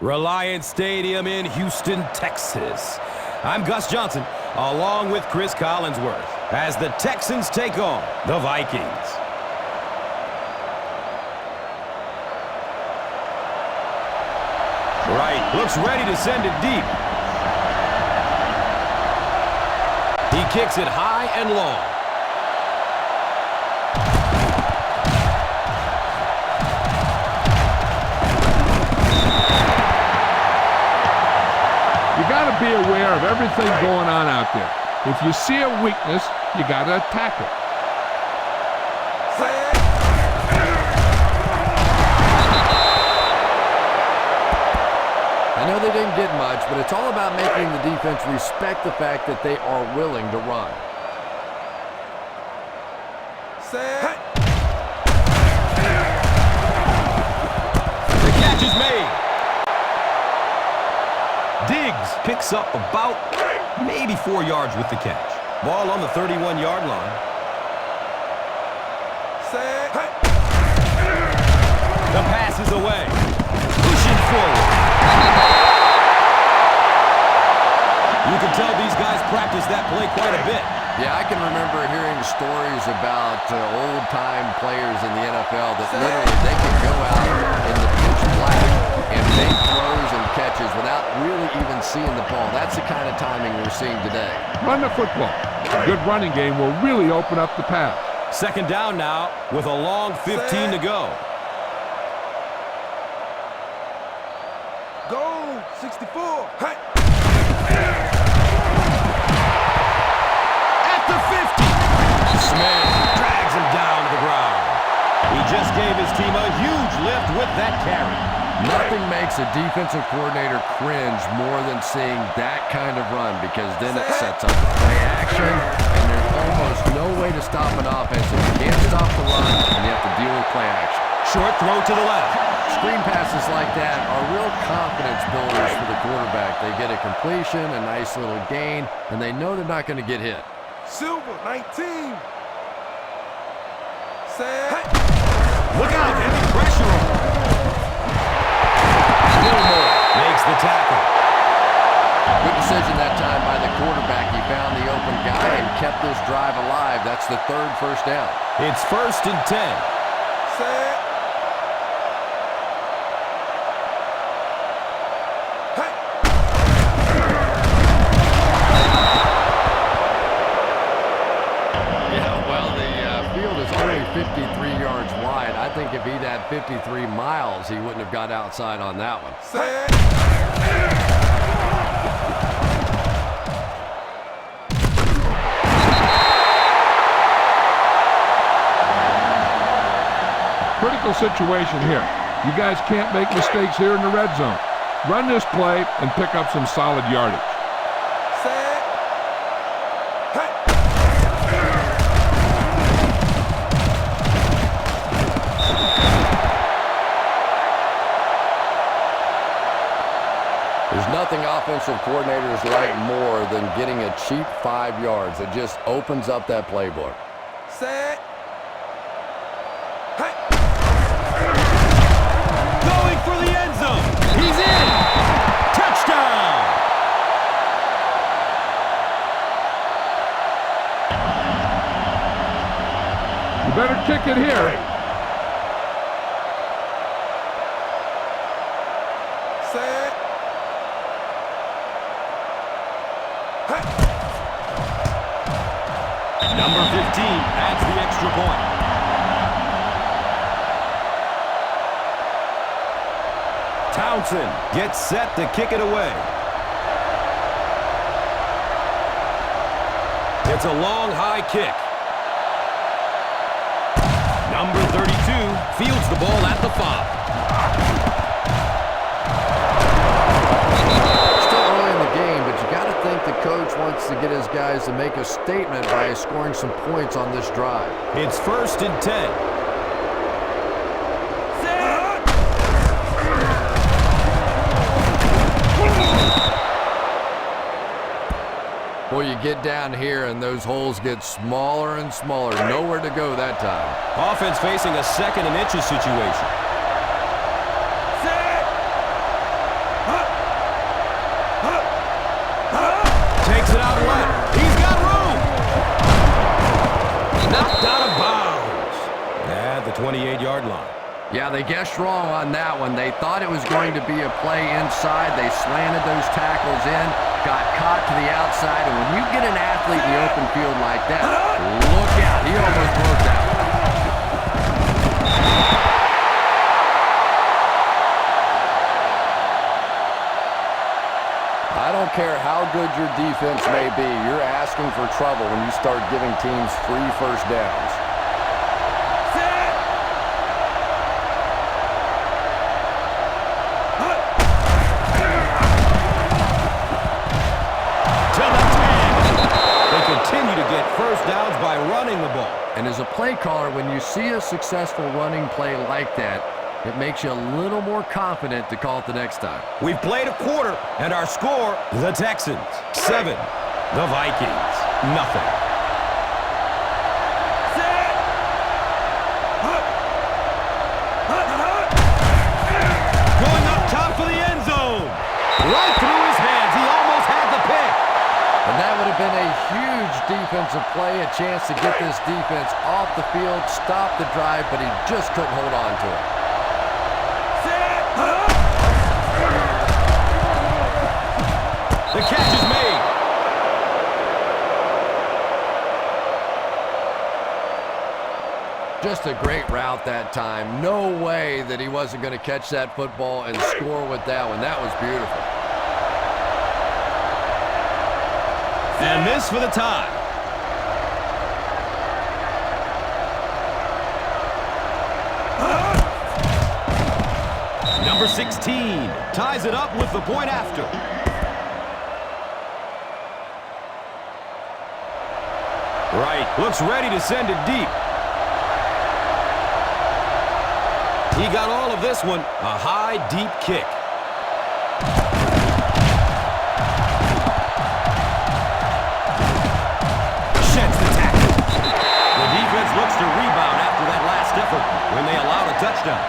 Reliant Stadium in Houston, Texas. I'm Gus Johnson, along with Chris Collinsworth, as the Texans take on the Vikings. Wright looks ready to send it deep. He kicks it high and long. You got to be aware of everything going on out there. If you see a weakness, you got to attack it. I know they didn't get much, but it's all about making the defense respect the fact that they are willing to run. The catch is made. Diggs picks up about maybe 4 yards with the catch. Ball on the 31-yard line. The pass is away. Pushing forward. You can tell these guys practice that play quite a bit. Yeah, I can remember hearing stories about old-time players in the NFL that literally they can go out in the pitch black and make throws and catches without really even seeing the ball. That's the kind of timing we're seeing today. Run the football. A good running game will really open up the pass. Second down now with a long 15 to go. Go, 64. Hey. At the 50. Smith drags him down to the ground. He just gave his team a huge lift with that carry. Nothing makes a defensive coordinator cringe more than seeing that kind of run, because then it sets up the play action, and there's almost no way to stop an offense if you can't stop the run and you have to deal with play action. Short throw to the left. Screen passes like that are real confidence builders for the quarterback. They get a completion, a nice little gain, and they know they're not going to get hit. Silver, 19. Set. Look out, heavy pressure on him. Gilmore makes the tackle. Good decision that time by the quarterback. He found the open guy and kept this drive alive. That's the third first down. It's 1st and 10. Set. Yeah, well, the field is only 53 yards wide. I think if he'd had 53 miles, he wouldn't have got outside on that one. Set. Critical situation here. You guys can't make mistakes here in the red zone. Run this play and pick up some solid yardage. Set. Hey. There's nothing offensive coordinators like more than getting a cheap 5 yards. It just opens up that playbook. Set. Hey. Going for the end zone. He's in. Touchdown. You better kick it here. Set. Hey. Number 15 adds the extra point. Townsend gets set to kick it away. It's a long, high kick. Number 32 fields the ball at the 5. Still early in the game, but you got to think the coach wants to get his guys to make a statement by scoring some points on this drive. It's 1st and 10. Boy, you get down here and those holes get smaller and smaller. Nowhere to go that time. Offense facing a 2nd and inches situation. 28-yard line. Yeah, they guessed wrong on that one. They thought it was going to be a play inside. They slanted those tackles in, got caught to the outside, and when you get an athlete in the open field like that, look out. He almost broke that one. I don't care how good your defense may be, you're asking for trouble when you start giving teams free first downs. First downs by running the ball. And as a play caller, when you see a successful running play like that, it makes you a little more confident to call it the next time. We've played a quarter, and our score, the Texans, 7. The Vikings, nothing. Going up top for the end zone. Right through his hands. He almost had the pick. And that would have been a huge defensive play, a chance to get this defense off the field, stop the drive, but he just couldn't hold on to it. The catch is made. Just a great route that time. No way that he wasn't going to catch that football and score with that one. That was beautiful. And this for the tie. Number 16 ties it up with the point after. Right, looks ready to send it deep. He got all of this one, a high, deep kick. Looks to rebound after that last effort when they allowed a touchdown.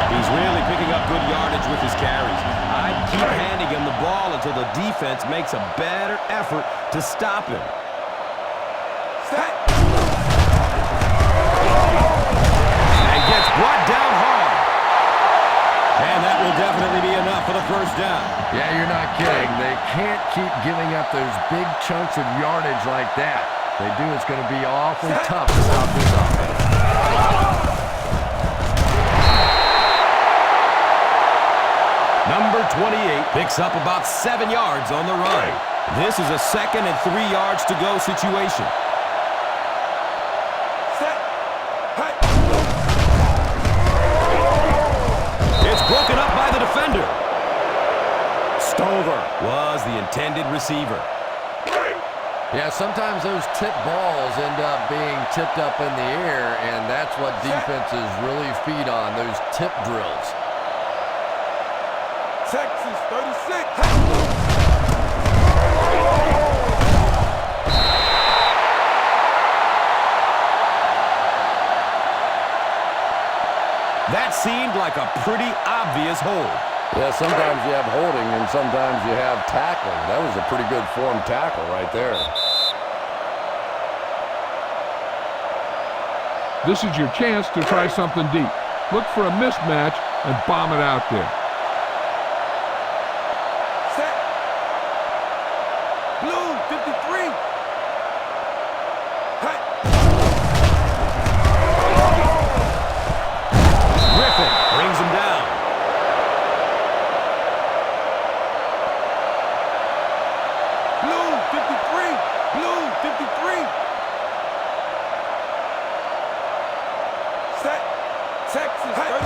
He's really picking up good yardage with his carries. I'd keep handing him the ball until the defense makes a better effort to stop him. And gets brought down hard. And that will definitely be enough for the first down. Yeah, you're not kidding. They can't keep giving up those big chunks of yardage like that. If they do, it's going to be awfully tough to stop this offense. Number 28 picks up about 7 yards on the run. This is a 2nd and 3 yards to go situation. Broken up by the defender. Stover was the intended receiver. Yeah, sometimes those tip balls end up being tipped up in the air, and that's what defenses really feed on, those tip drills. Texans 36. That seemed like a pretty obvious hold. Yeah, sometimes you have holding and sometimes you have tackling. That was a pretty good form tackle right there. This is your chance to try something deep. Look for a mismatch and bomb it out there. Set. Blue 53. Hut. Griffin brings him down. Blue 53. Blue 53. Set. Texas 36.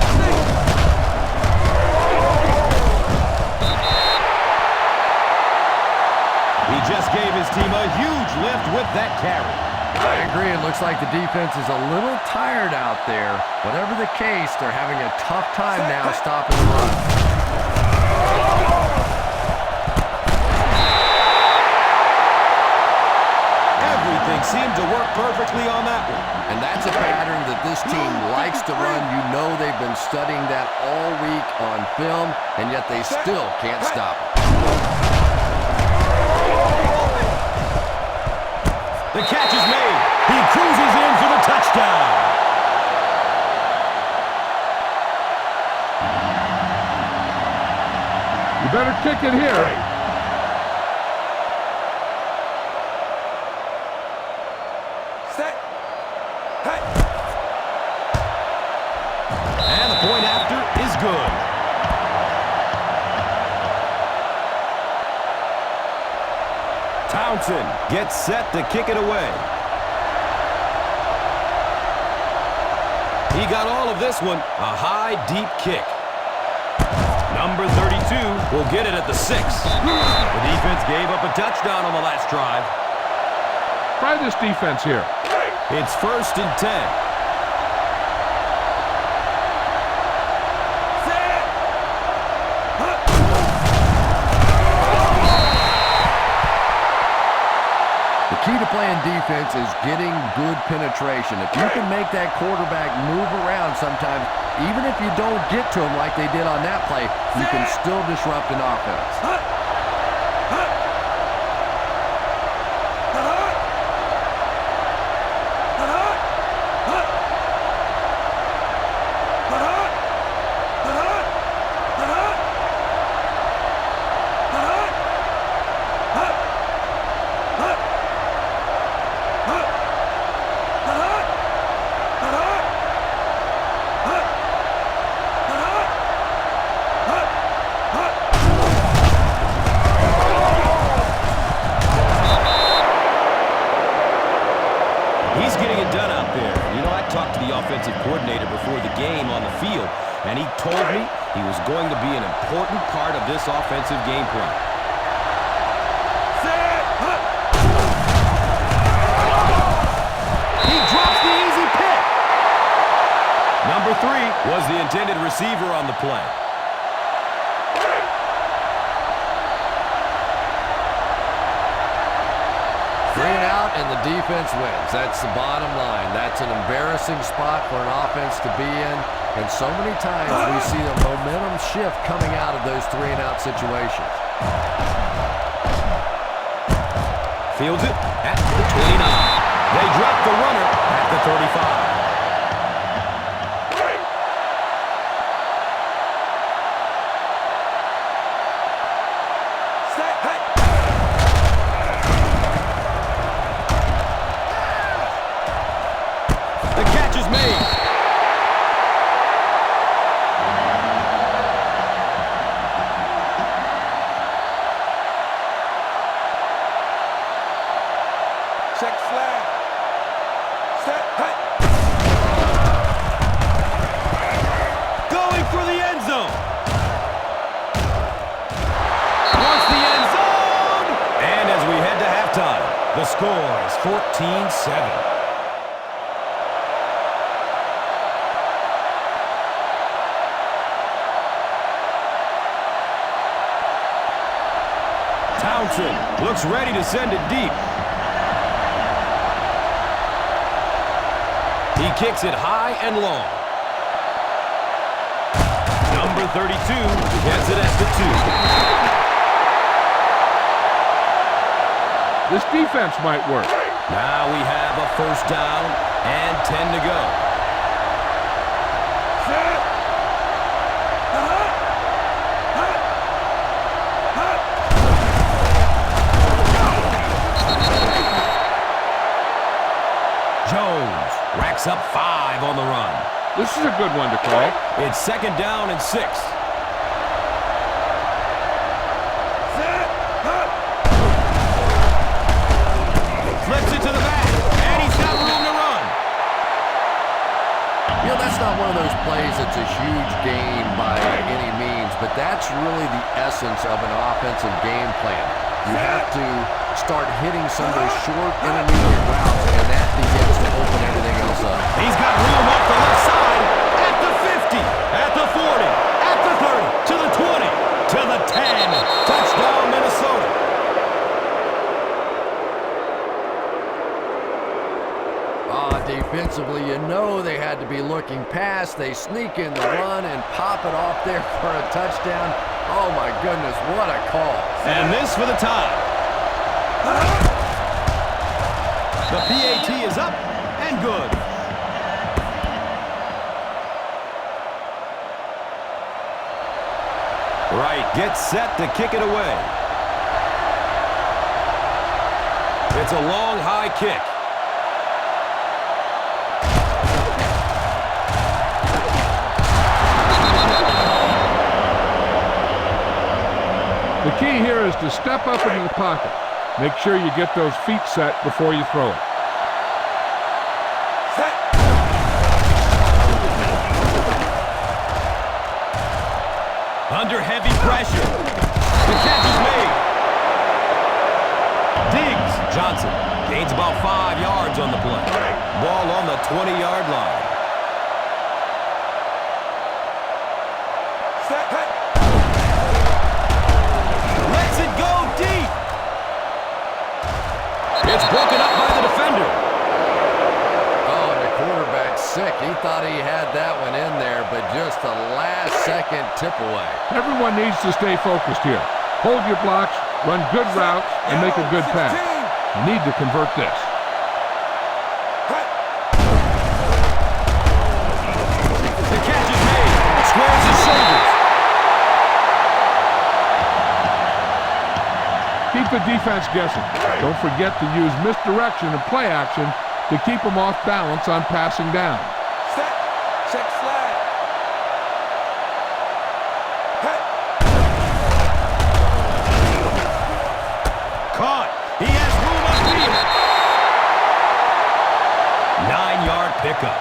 He just gave his team a huge lift with that carry. I agree. It looks like the defense is a little tired out there. Whatever the case, they're having a tough time now stopping the run. Everything and seemed to work perfectly on that one. And that's a pattern that this team likes to run. You know they've been studying that all week on film, and yet they still can't stop it. The catch is made. He cruises in for the touchdown. You better kick it here. Set. Hey. And the point after is good. Townsend gets set to kick it away. He got all of this one, a high, deep kick. Number 32 will get it at the 6. The defense gave up a touchdown on the last drive. Try this defense here. It's 1st and 10. Set. The key to playing defense is getting good penetration. If you can make that quarterback move around sometimes, even if you don't get to him like they did on that play, you can still disrupt an offense. He's getting it done out there. You know, I talked to the offensive coordinator before the game on the field, and he told me he was going to be an important part of this offensive game plan. Set. He drops the easy pick. Number 3 was the intended receiver on the play. And the defense wins. That's the bottom line. That's an embarrassing spot for an offense to be in. And so many times we see the momentum shift coming out of those 3-and-out situations. Fields it at the 29. They drop the runner at the 35. Check flag. Set. Hey. Going for the end zone. Wants the end zone. And as we head to halftime, the score is 14-7. Townsend looks ready to send it deep. He kicks it high and long. Number 32 gets it at the 2. This defense might work. Now we have a 1st down and 10 to go. Set. Jones racks up 5 on the run. This is a good one to call. It's 2nd down and 6. Flips it to the back, and he's got room to run. You know, that's not one of those plays that's a huge gain by any means, but that's really the essence of an offensive game plan. You have to start hitting some of those short intermediate routes, and that begins to open everything else up. He's got room up the left side at the 50, at the 40, at the 30, to the 20, to the 10. Touchdown, Minnesota. defensively. You know they had to be looking past. They sneak in the run and pop it off there for a touchdown. Oh, my goodness, what a call. And this for the tie. The PAT is up and good. Right, gets set to kick it away. It's a long, high kick. The key here is to step up into the pocket. Make sure you get those feet set before you throw it. Set. Under heavy pressure. The catch is made. Diggs. Johnson gains about 5 yards on the play. Ball on the 20-yard line. Set. Hey. Lets it go deep. It's broken up by the defender. Oh, and the quarterback's sick. He thought he had that one in there, but just a last-second tip away. Everyone needs to stay focused here. Hold your blocks, run good routes, and make a good pass. You need to convert this. The catch is made. Squares his shoulders. Keep the defense guessing. Don't forget to use misdirection and play action to keep them off balance on passing down. Set. Check flag. Hey. Caught. He has room upfield. 9-yard pickup.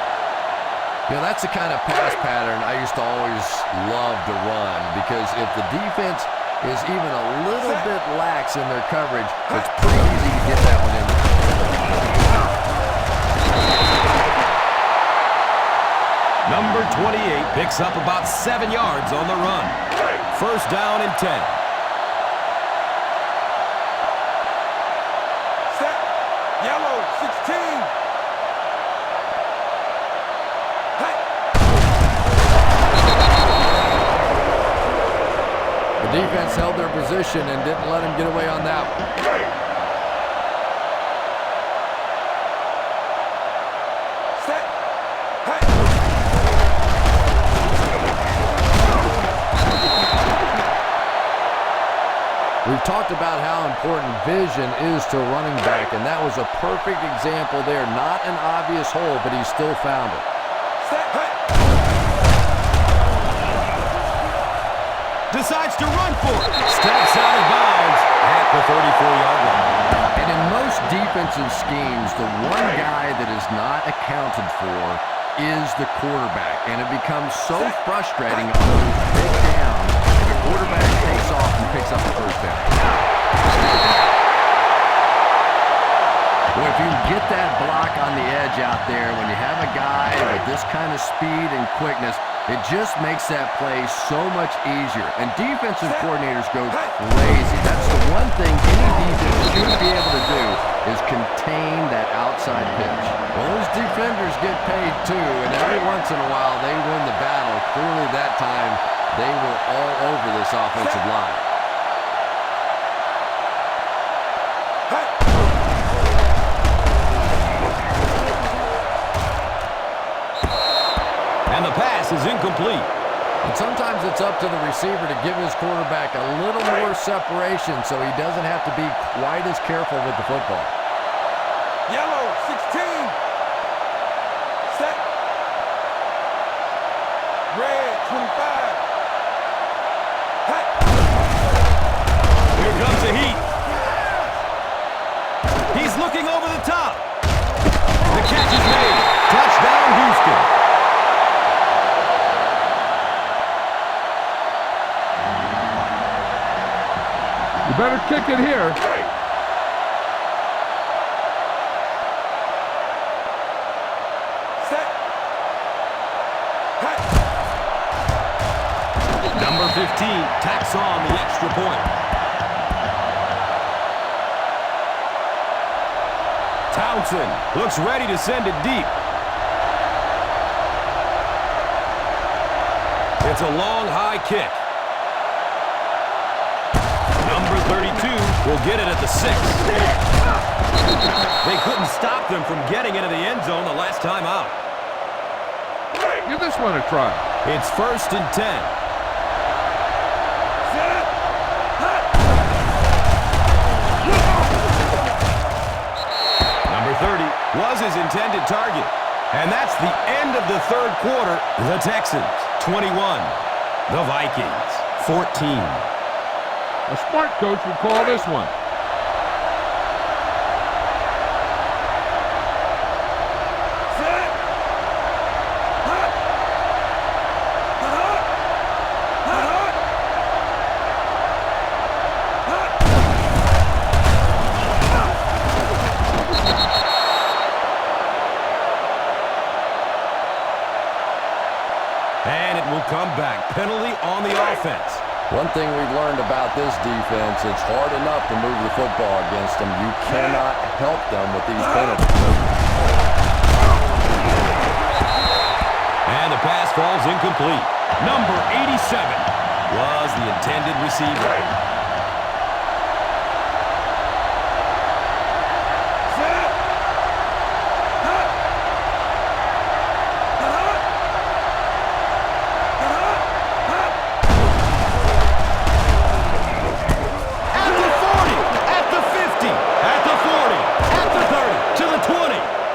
You know, that's the kind of pass pattern I used to always love to run, because if the defense is even a little bit lax in their coverage, it's pretty easy to get that one in there. Number 28 picks up about 7 yards on the run. First down and 10. Set. Yellow. 16. Hey. The defense held their position and didn't let him get away on that one. Set. Hey. We've talked about how important vision is to a running back, and that was a perfect example there. Not an obvious hole, but he still found it. Set. Hey. Decides to run for it. Steps out of bounds at the 34-yard line. And in most defensive schemes, the one guy that is not accounted for is the quarterback. And it becomes so frustrating on those big downs. The quarterback takes off and picks up the first down. Well, if you can get that block on the edge out there, when you have a guy with this kind of speed and quickness, it just makes that play so much easier. And defensive coordinators go crazy. That's the one thing any defense should be able to do, is contain that outside pitch. Well, those defenders get paid too, and every once in a while they win the battle. Clearly that time they were all over this offensive line. And the pass is incomplete. And sometimes it's up to the receiver to give his quarterback a little more separation so he doesn't have to be quite as careful with the football. Yellow. 16. Set. Red. 25. Hey. Here comes the heat. He's looking over the top. The catch is made. Touchdown, Houston. You better kick it here. Set. Hey. Number 15 tacks on the extra point. Townsend looks ready to send it deep. It's a long, high kick. Number 32 will get it at the 6. They couldn't stop them from getting into the end zone the last time out. Give this one a try. It's 1st and 10. Number 30 was his intended target. And that's the end of the third quarter. The Texans, 21. The Vikings, 14. A smart coach would call this one. And it will come back. Penalty on the offense. One thing we've learned about this defense, it's hard enough to move the football against them. You cannot help them with these penalties. And the pass falls incomplete. Number 87 was the intended receiver.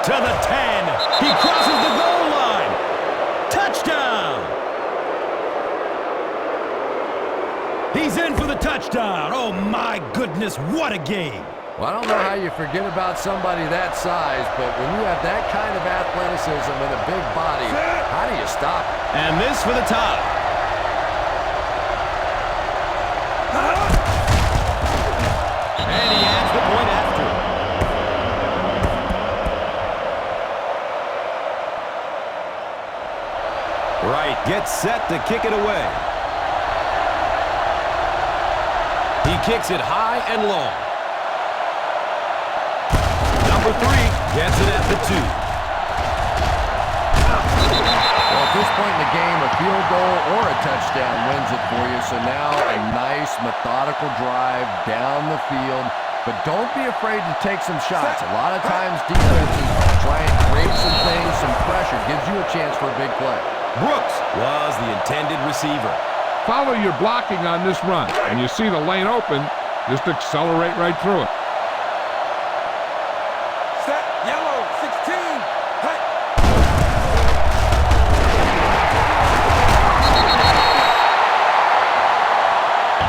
To the 10. He crosses the goal line. Touchdown. He's in for the touchdown. Oh, my goodness, what a game. Well, I don't know how you forget about somebody that size, but when you have that kind of athleticism and a big body, how do you stop it? And this for the tie. And he adds the point after. Right, gets set to kick it away. He kicks it high and long. Number 3 gets it at the 2. Well, at this point in the game, a field goal or a touchdown wins it for you. So now a nice, methodical drive down the field. But don't be afraid to take some shots. A lot of times defenses try and create some things, some pressure. Gives you a chance for a big play. Brooks was the intended receiver. Follow your blocking on this run, and you see the lane open, just accelerate right through it. Set, yellow, 16. Hey.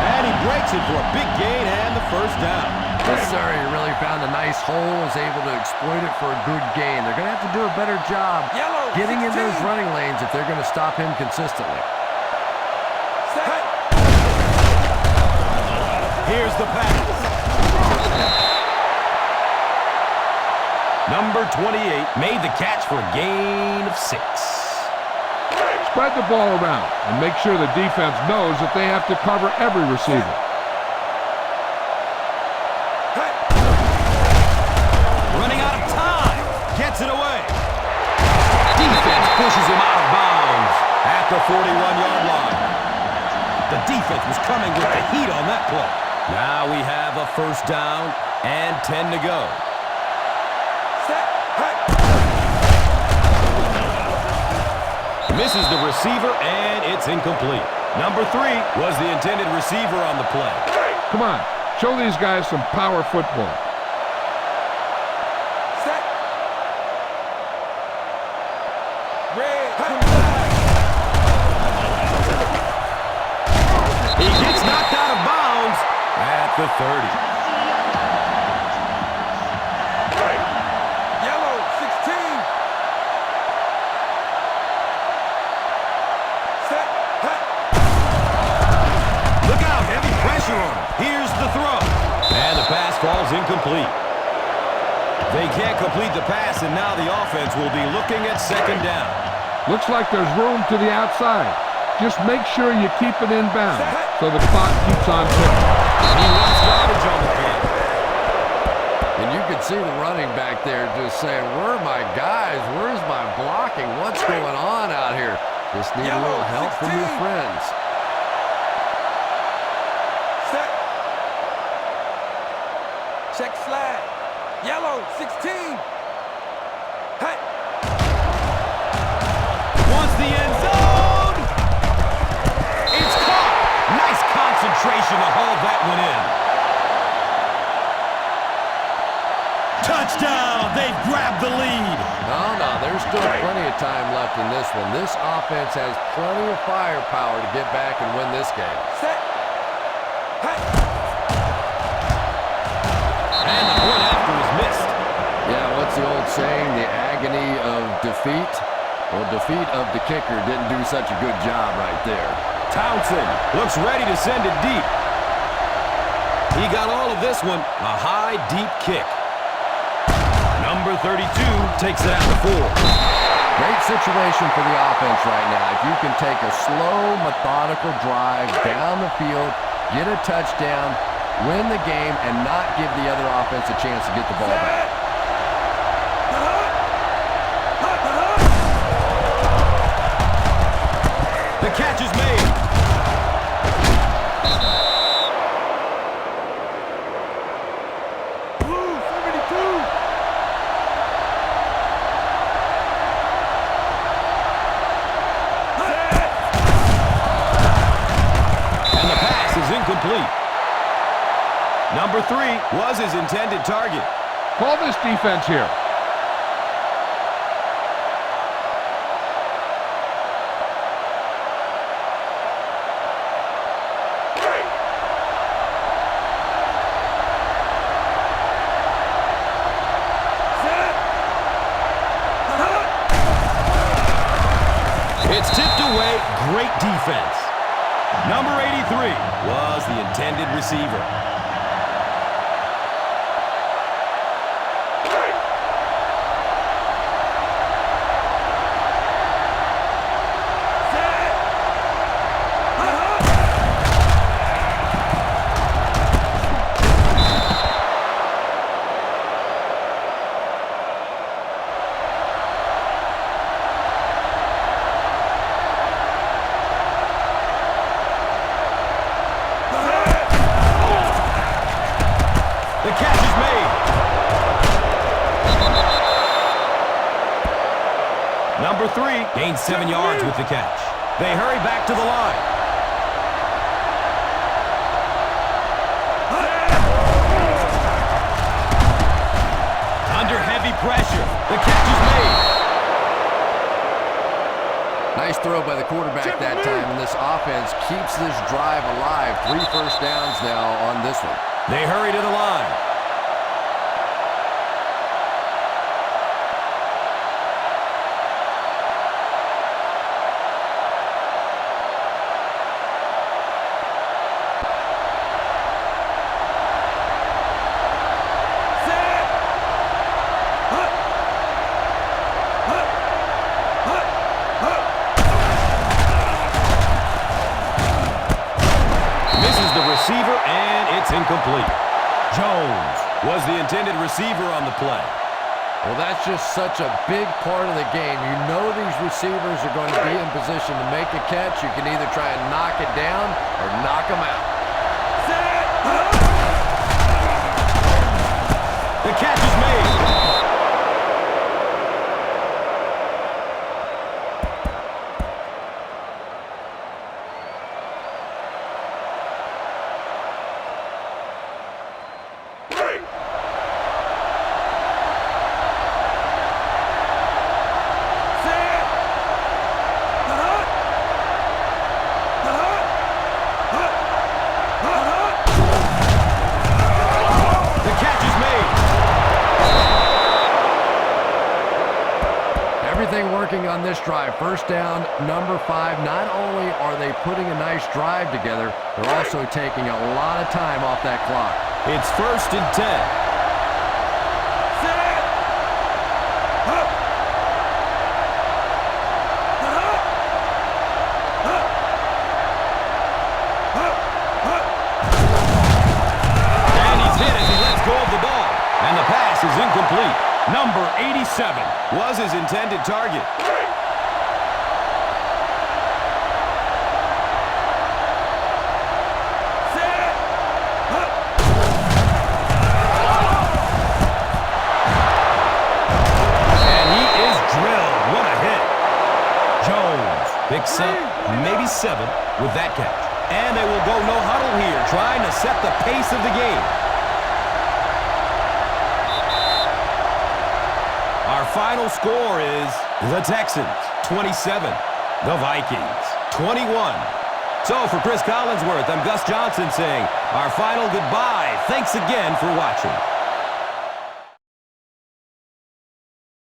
And he breaks it for a big gain and the first down. Yes, sir. He really found a nice hole, was able to exploit it for a good gain. They're going to have to do a better job getting in those running lanes if they're going to stop him consistently. Here's the pass. Number 28 made the catch for a gain of 6. Spread the ball around and make sure the defense knows that they have to cover every receiver. Running out of time. Gets it away. Defense pushes him out of bounds at the 41-yard line. The defense was coming with the heat on that play. Now we have a first down and 10 to go. Misses the receiver, and it's incomplete. Number 3 was the intended receiver on the play. Come on, show these guys some power football. He gets knocked out of bounds at the 30. Yellow, 16. Set, hey. Look out, heavy pressure on him. Here's the throw. And the pass falls incomplete. They can't complete the pass, and now the offense will be looking at second down. Looks like there's room to the outside. Just make sure you keep it inbound so the clock keeps on ticking. He wants garbage on the play. And you can could see the running back there just saying, where are my guys? Where's my blocking? What's going on out here? Just need a little help from your friends. Set. Check slide. Yellow, 16. Hut. Wants the end zone. It's caught. Nice concentration to haul that one in. Touchdown. They've grabbed the lead. No, there's still plenty of time left in this one. This offense has plenty of firepower to get back and win this game. Set. Hut. And the point after is missed. Yeah, what's the old saying? The agony of defeat? Well, defeat of the kicker didn't do such a good job right there. Townsend looks ready to send it deep. He got all of this one. A high, deep kick. Number 32 takes it out to 4. Great situation for the offense right now. If you can take a slow, methodical drive down the field, get a touchdown, win the game, and not give the other offense a chance to get the ball back. The catch is made. Blue, 72. And the pass is incomplete. Number 3 was his intended target. Call this defense here. It's tipped away. Great defense. Number 83 was the intended receiver. The catch is made. Number 3 gains 7 yards with the catch. They hurry back to the line. Under heavy pressure. The catch is made. Nice throw by the quarterback that time, and this offense keeps this drive alive. 3 first downs now on this one. They hurry to the line. Misses the receiver, and it's incomplete. Jones was the intended receiver on the play. Well, that's just such a big part of the game. You know these receivers are going to be in position to make a catch. You can either try and knock it down or knock them out. The catch is made. Everything working on this drive. First down, number 5. Not only are they putting a nice drive together, they're also taking a lot of time off that clock. It's 1st and 10. And he's hit as he lets go of the ball. And the pass is incomplete. Number 87 was his intended target. Picks up maybe 7 with that catch. And they will go no huddle here, trying to set the pace of the game. Our final score is the Texans 27, the Vikings 21. So for Chris Collinsworth, I'm Gus Johnson saying our final goodbye. Thanks again for watching.